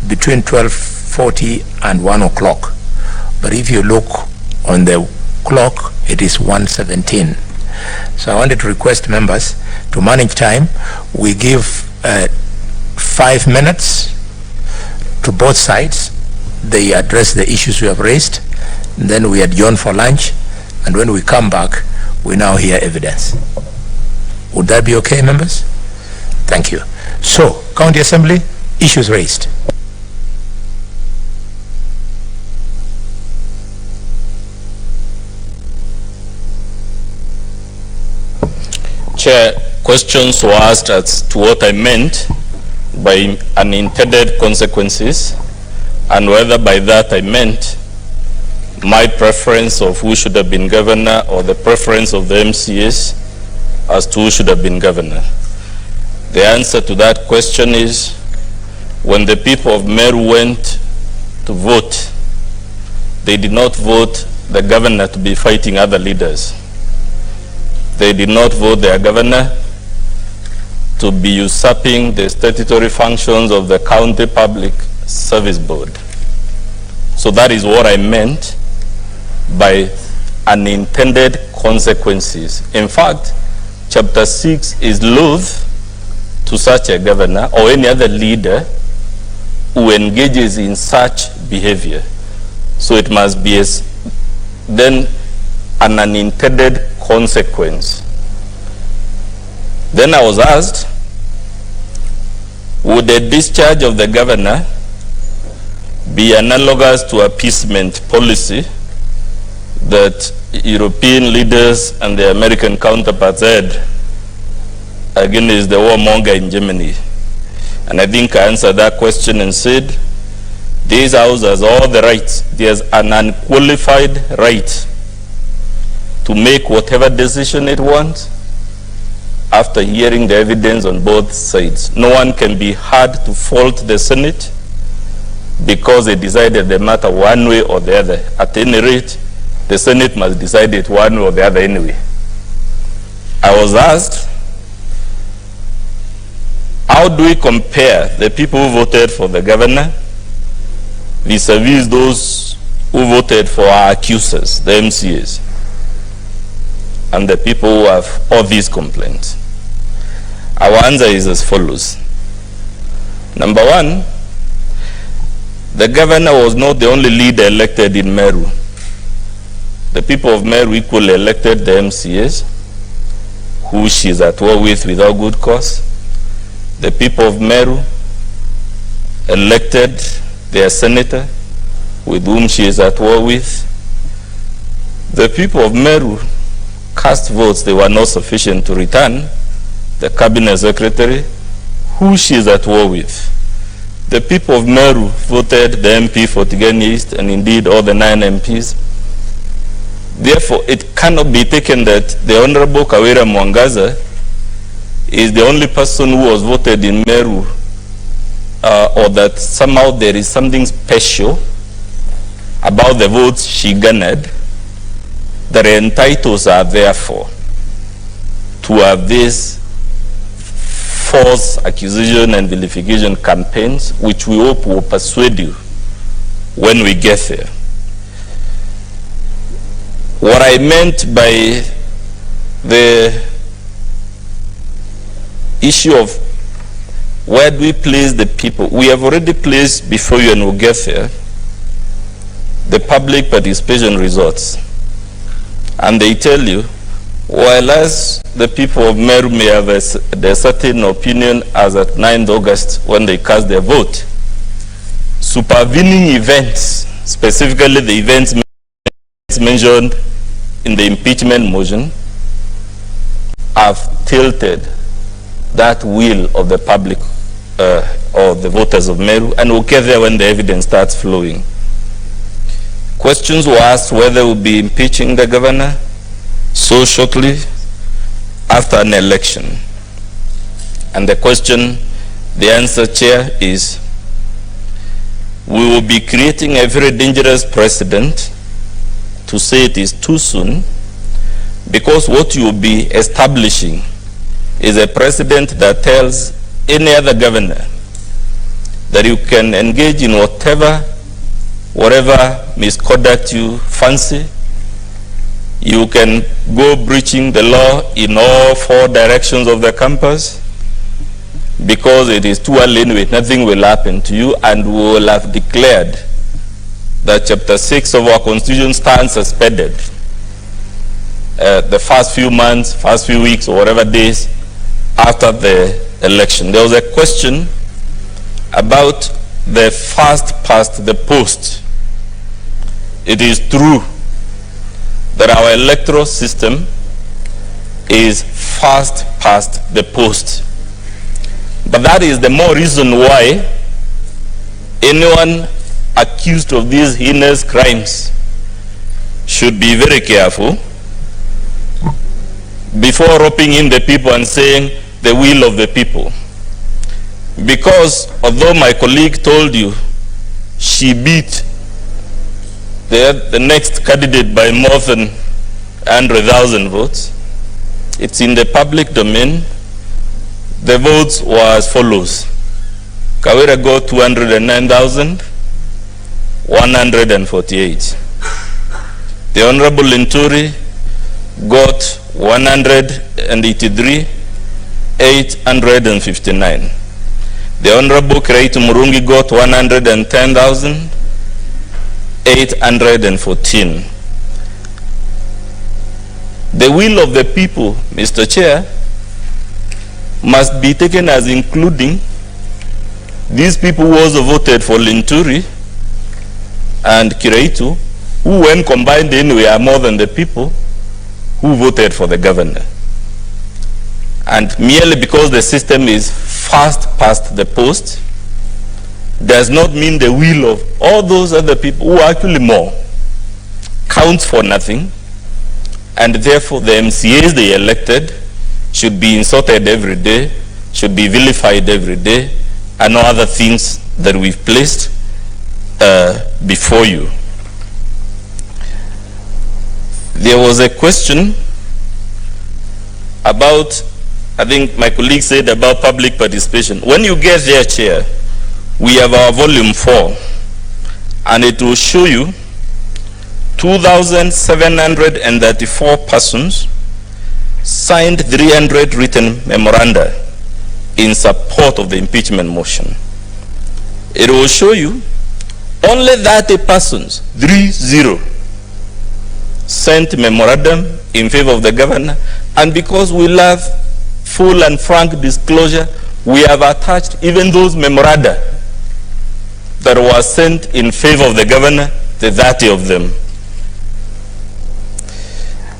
between 12:40 and 1 o'clock. But if you look on the clock, it is 1:17. So I wanted to request members to manage time. We give 5 minutes to both sides. They address the issues we have raised. Then we adjourn for lunch. And when we come back, we now hear evidence. Would that be okay, members? Thank you. So, County Assembly, issues raised. Chair, questions were asked as to what I meant by unintended consequences and whether by that I meant my preference of who should have been governor or the preference of the MCAs as to who should have been governor. The answer to that question is, when the people of Meru went to vote, they did not vote the governor to be fighting other leaders. They did not vote their governor to be usurping the statutory functions of the County Public Service Board. So that is what I meant by unintended consequences. In fact, Chapter 6 is loath to such a governor or any other leader who engages in such behavior. So it must be then an unintended consequence. Then I was asked, would the discharge of the governor be analogous to appeasement policy that European leaders and their American counterparts had against the warmonger in Germany? And I think I answered that question and said, this house has all the rights. There's an unqualified right to make whatever decision it wants after hearing the evidence on both sides. No one can be hard to fault the Senate because they decided the matter one way or the other. At any rate, the Senate must decide it one way or the other anyway. I was asked, how do we compare the people who voted for the governor vis-a-vis those who voted for our accusers, the MCAs, and the people who have all these complaints? Our answer is as follows. Number one, the governor was not the only leader elected in Meru. The people of Meru equally elected the MCAs, who she is at war with without good cause. The people of Meru elected their senator, with whom she is at war with. The people of Meru cast votes they were not sufficient to return the cabinet secretary, who she is at war with. The people of Meru voted the MP for Tigani East and indeed all the 9 MPs. Therefore, it cannot be taken that the Honorable Kawira Mwangaza is the only person who was voted in Meru, or that somehow there is something special about the votes she garnered. The entitles are therefore to have these false accusation and vilification campaigns, which we hope will persuade you when we get there. What I meant by the issue of where do we place the people, we have already placed before you, and we'll get there, the public participation results. And they tell you, while as the people of Meru may have a certain opinion as at 9th August when they cast their vote, supervening events, specifically the events mentioned in the impeachment motion, have tilted that will of the public or the voters of Meru, and we'll get there when the evidence starts flowing. Questions were asked whether we'll be impeaching the governor so shortly after an election. And the question, the answer, Chair, is we will be creating a very dangerous precedent to say it is too soon, because what you will be establishing is a precedent that tells any other governor that you can engage in whatever misconduct you fancy. You can go breaching the law in all 4 directions of the campus, because it is too early anyway, nothing will happen to you, and we will have declared that Chapter 6 of our Constitution stands suspended the first few months, first few weeks, or whatever days after the election. There was a question about the first past the post. It is true that our electoral system is first past the post. But that is the more reason why anyone accused of these heinous crimes should be very careful before roping in the people and saying the will of the people. Because although my colleague told you she beat the next candidate by more than 100,000 votes, it's in the public domain. The votes were as follows. Kawira got 209,148. The Honorable Linturi got 183,859. The Honorable Kreitu Murungi got 110,814. The will of the people, Mr. Chair, must be taken as including these people who also voted for Linturi and Kreitu, who when combined anyway are more than the people who voted for the governor. And merely because the system is fast past the post does not mean the will of all those other people who are actually more counts for nothing, and therefore the MCAs they elected should be insulted every day, should be vilified every day, and no other things that we've placed before you. There was a question about, I think my colleague said about public participation. When you get there, Chair, we have our volume 4, and it will show you 2,734 persons signed 300 written memoranda in support of the impeachment motion. It will show you only 30 persons, 30, sent memorandum in favor of the governor, and because we love full and frank disclosure, we have attached even those memoranda that were sent in favor of the governor, the 30 of them.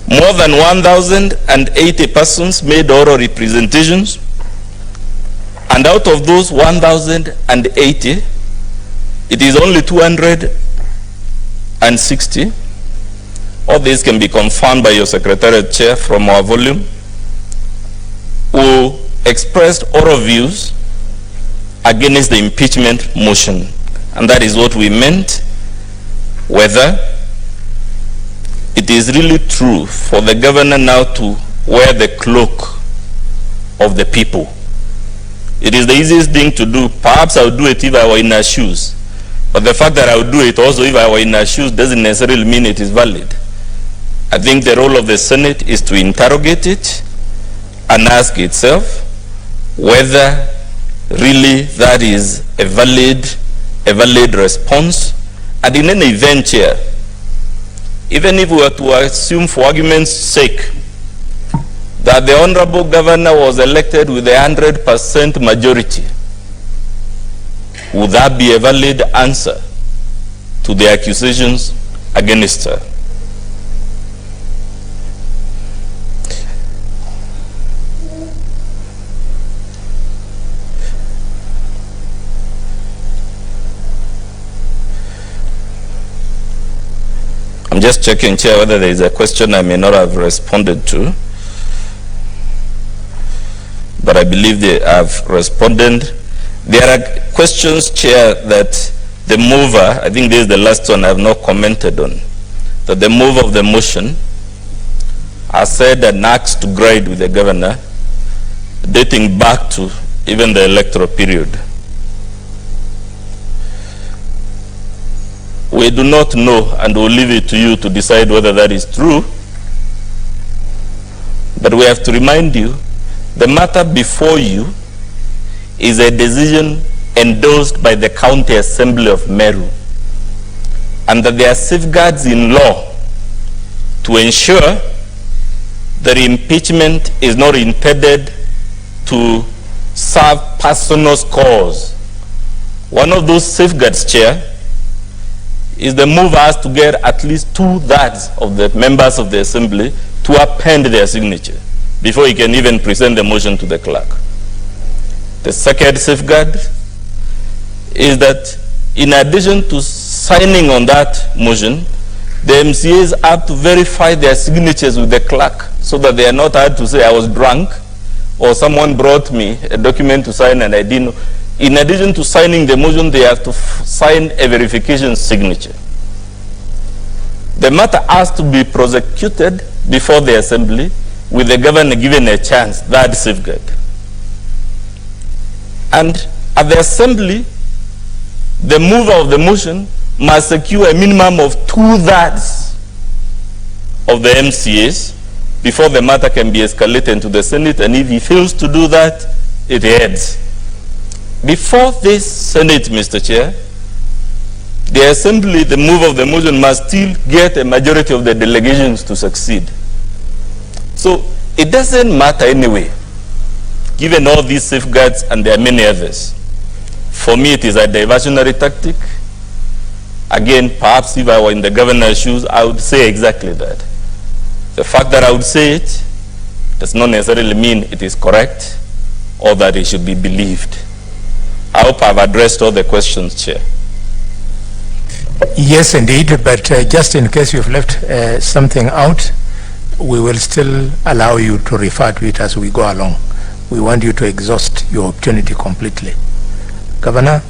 More than 1,080 persons made oral representations, and out of those 1,080, it is only 260. All these can be confirmed by your Secretariat Chair from our volume, who expressed oral views against the impeachment motion. And that is what we meant, whether it is really true for the governor now to wear the cloak of the people. It is the easiest thing to do. Perhaps I would do it if I were in her shoes. But the fact that I would do it also if I were in her shoes doesn't necessarily mean it is valid. I think the role of the Senate is to interrogate it and ask itself whether really that is a valid response. And in any event, Chair, even if we were to assume for argument's sake that the Honorable Governor was elected with a 100% majority, would that be a valid answer to the accusations against her? I'm just checking, Chair, whether there is a question I may not have responded to. But I believe they have responded. There are questions, Chair, that the mover, I think this is the last one I have not commented on, that the mover of the motion has said an axe to grind with the governor dating back to even the electoral period. We do not know, and we'll leave it to you to decide whether that is true. But we have to remind you, the matter before you is a decision endorsed by the County Assembly of Meru, and that there are safeguards in law to ensure that impeachment is not intended to serve personal cause. One of those safeguards, Chair, is the move has to get at least 2/3 of the members of the Assembly to append their signature before he can even present the motion to the clerk. The second safeguard is that in addition to signing on that motion, the MCAs have to verify their signatures with the clerk so that they are not had to say, I was drunk, or someone brought me a document to sign and I didn't know. In addition to signing the motion, they have to sign a verification signature. The matter has to be prosecuted before the Assembly with the governor given a chance, that safeguard. And at the Assembly, the mover of the motion must secure a minimum of 2/3 of the MCAs before the matter can be escalated to the Senate, and if he fails to do that, it ends. Before this Senate, Mr. Chair, the Assembly, the mover of the motion, must still get a majority of the delegations to succeed. So it doesn't matter anyway, given all these safeguards, and there are many others. For me, it is a diversionary tactic. Again, perhaps if I were in the governor's shoes, I would say exactly that. The fact that I would say it does not necessarily mean it is correct or that it should be believed. I hope I've addressed all the questions, Chair. Yes, indeed, but just in case you've left something out, we will still allow you to refer to it as we go along. We want you to exhaust your opportunity completely. Governor?